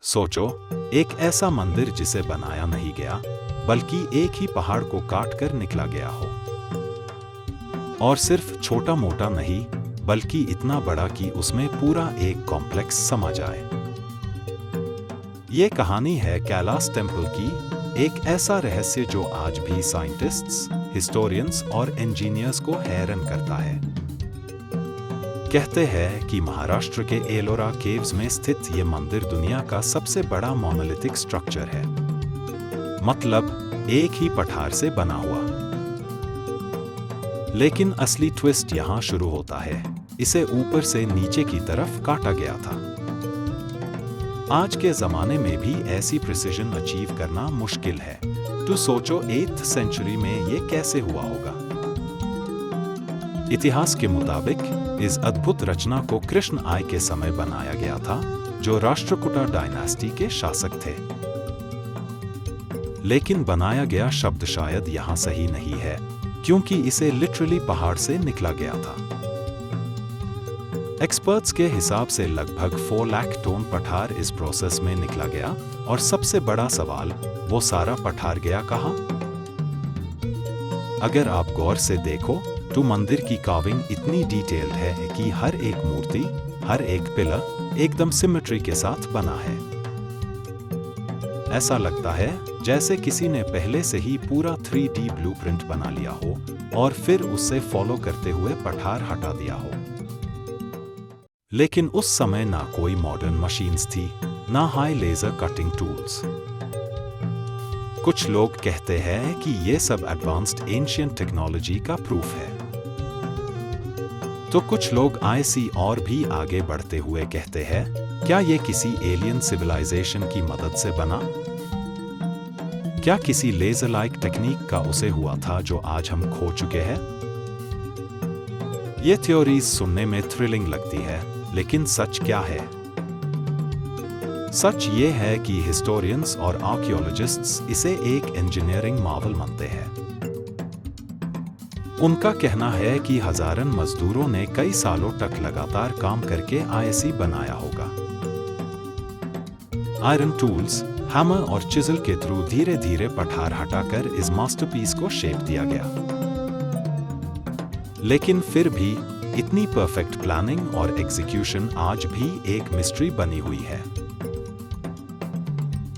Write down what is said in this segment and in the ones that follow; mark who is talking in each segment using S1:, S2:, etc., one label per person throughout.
S1: सोचो, एक ऐसा मंदिर जिसे बनाया नहीं गया, बल्कि एक ही पहाड़ को काट कर निकला गया हो। और सिर्फ छोटा मोटा नहीं, बल्कि इतना बड़ा कि उसमें पूरा एक कॉम्प्लेक्स समा जाए। ये कहानी है कैलास टेम्पल की, एक ऐसा रहस्य जो आज भी साइंटिस्ट्स, हिस्टोरियंस और इंजीनियर्स को हैरान करता है। कहते हैं कि महाराष्ट्र के एलोरा केव्स में स्थित ये मंदिर दुनिया का सबसे बड़ा मोनोलिथिक स्ट्रक्चर है, मतलब एक ही पठार से बना हुआ। लेकिन असली ट्विस्ट यहाँ शुरू होता है। इसे ऊपर से नीचे की तरफ काटा गया था। आज के जमाने में भी ऐसी प्रिसिजन अचीव करना मुश्किल है। तो सोचो 8th सेंचुरी में ये कैसे हुआ होगा। इतिहास के मुताबिक इस अद्भुत रचना को कृष्ण आय के समय बनाया गया था, जो राष्ट्रकूटा डायनेस्टी के शासक थे। लेकिन बनाया गया शब्द शायद यहाँ सही नहीं है, क्योंकि इसे लिटरली पहाड़ से निकला गया था। एक्सपर्ट्स के हिसाब से लगभग 4 लाख टन पठार इस प्रोसेस में निकला गया। और सबसे बड़ा सवाल, वो सारा पठार गया कहाँ? अगर आप गौर से देखो तो मंदिर की कार्विंग इतनी डिटेल्ड है कि हर एक मूर्ति, हर एक पिलर एकदम सिमेट्री के साथ बना है। ऐसा लगता है जैसे किसी ने पहले से ही पूरा 3D ब्लूप्रिंट बना लिया हो और फिर उससे फॉलो करते हुए पठार हटा दिया हो। लेकिन उस समय ना कोई मॉडर्न मशीन्स थी, ना हाई लेजर कटिंग टूल्स। कुछ लोग कहते हैं कि ये सब एडवांस्ड एंशिएंट टेक्नोलॉजी का प्रूफ है, तो कुछ लोग ऐसी और भी आगे बढ़ते हुए कहते हैं, क्या ये किसी एलियन सिविलाइजेशन की मदद से बना? क्या किसी लेजर लाइक टेक्निक का उसे हुआ था जो आज हम खो चुके हैं? ये थ्योरीज सुनने में थ्रिलिंग लगती है, लेकिन सच क्या है? सच ये है कि हिस्टोरियंस और आर्कियोलॉजिस्ट्स इसे एक इंजीनियरिंग मार्वल मानते हैं। उनका कहना है कि हजारन मजदूरों ने कई सालों तक लगातार काम करके ऐसी बनाया होगा। आयरन टूल्स, हैमर और चिजल के थ्रू धीरे धीरे पठार हटाकर इस मास्टरपीस को शेप दिया गया। लेकिन फिर भी इतनी परफेक्ट प्लानिंग और एग्जीक्यूशन आज भी एक मिस्ट्री बनी हुई है।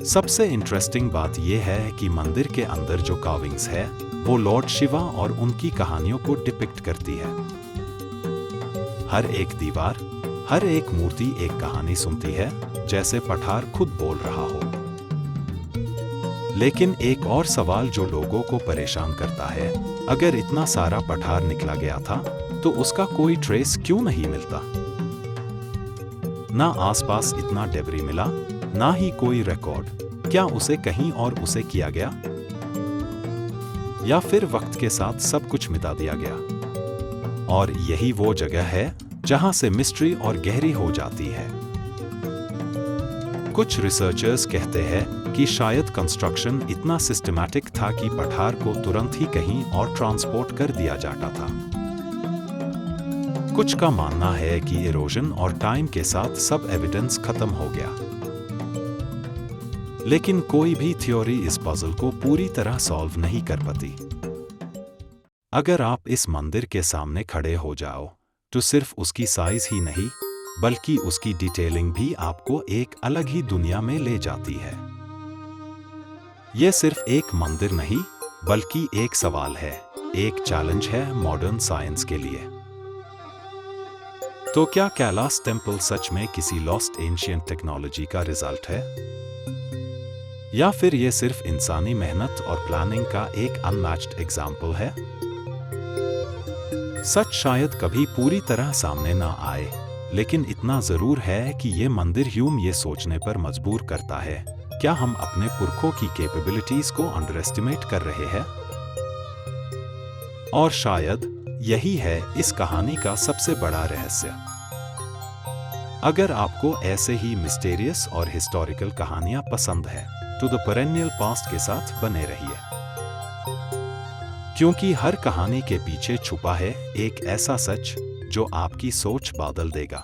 S1: सबसे इंटरेस्टिंग बात यह है कि मंदिर के अंदर जो कार्विंग्स है, वो लॉर्ड शिवा और उनकी कहानियों को डिपिक्ट करती है। हर एक दीवार, हर एक मूर्ति एक कहानी सुनती है, जैसे पठार खुद बोल रहा हो। लेकिन एक और सवाल जो लोगों को परेशान करता है, अगर इतना सारा पठार निकला गया था, तो उसका कोई ट्रेस क्यों नहीं मिलता? ना आसपास इतना डेब्री मिला, ना ही कोई रिकॉर्ड। क्या उसे कहीं और उसे किया गया, या फिर वक्त के साथ सब कुछ मिटा दिया गया? और यही वो जगह है जहां से मिस्ट्री और गहरी हो जाती है। कुछ रिसर्चर्स कहते हैं कि शायद कंस्ट्रक्शन इतना सिस्टमैटिक था कि पठार को तुरंत ही कहीं और ट्रांसपोर्ट कर दिया जाता था। कुछ का मानना है कि इरोजन और टाइम के साथ सब एविडेंस खत्म हो गया। लेकिन कोई भी थ्योरी इस पजल को पूरी तरह सॉल्व नहीं कर पाती। अगर आप इस मंदिर के सामने खड़े हो जाओ, तो सिर्फ उसकी साइज ही नहीं, बल्कि उसकी डिटेलिंग भी आपको एक अलग ही दुनिया में ले जाती है। यह सिर्फ एक मंदिर नहीं, बल्कि एक सवाल है, एक चैलेंज है मॉडर्न साइंस के लिए। तो क्या कैलास टेम्पल सच में किसी लॉस्ट एंशिएंट टेक्नोलॉजी का रिजल्ट है, या फिर यह सिर्फ इंसानी मेहनत और प्लानिंग का एक अनमैच्ड एग्जाम्पल है? सच शायद कभी पूरी तरह सामने ना आए, लेकिन इतना जरूर है कि यह मंदिर ह्यूम ये सोचने पर मजबूर करता है, क्या हम अपने पुरखों की कैपेबिलिटीज को अंडर एस्टिमेट कर रहे हैं? और शायद यही है इस कहानी का सबसे बड़ा रहस्य। अगर आपको ऐसे ही मिस्टीरियस और हिस्टोरिकल कहानियां पसंद है, तो द पेरेनियल पास्ट के साथ बने रहिए, क्योंकि हर कहानी के पीछे छुपा है एक ऐसा सच जो आपकी सोच बदल देगा।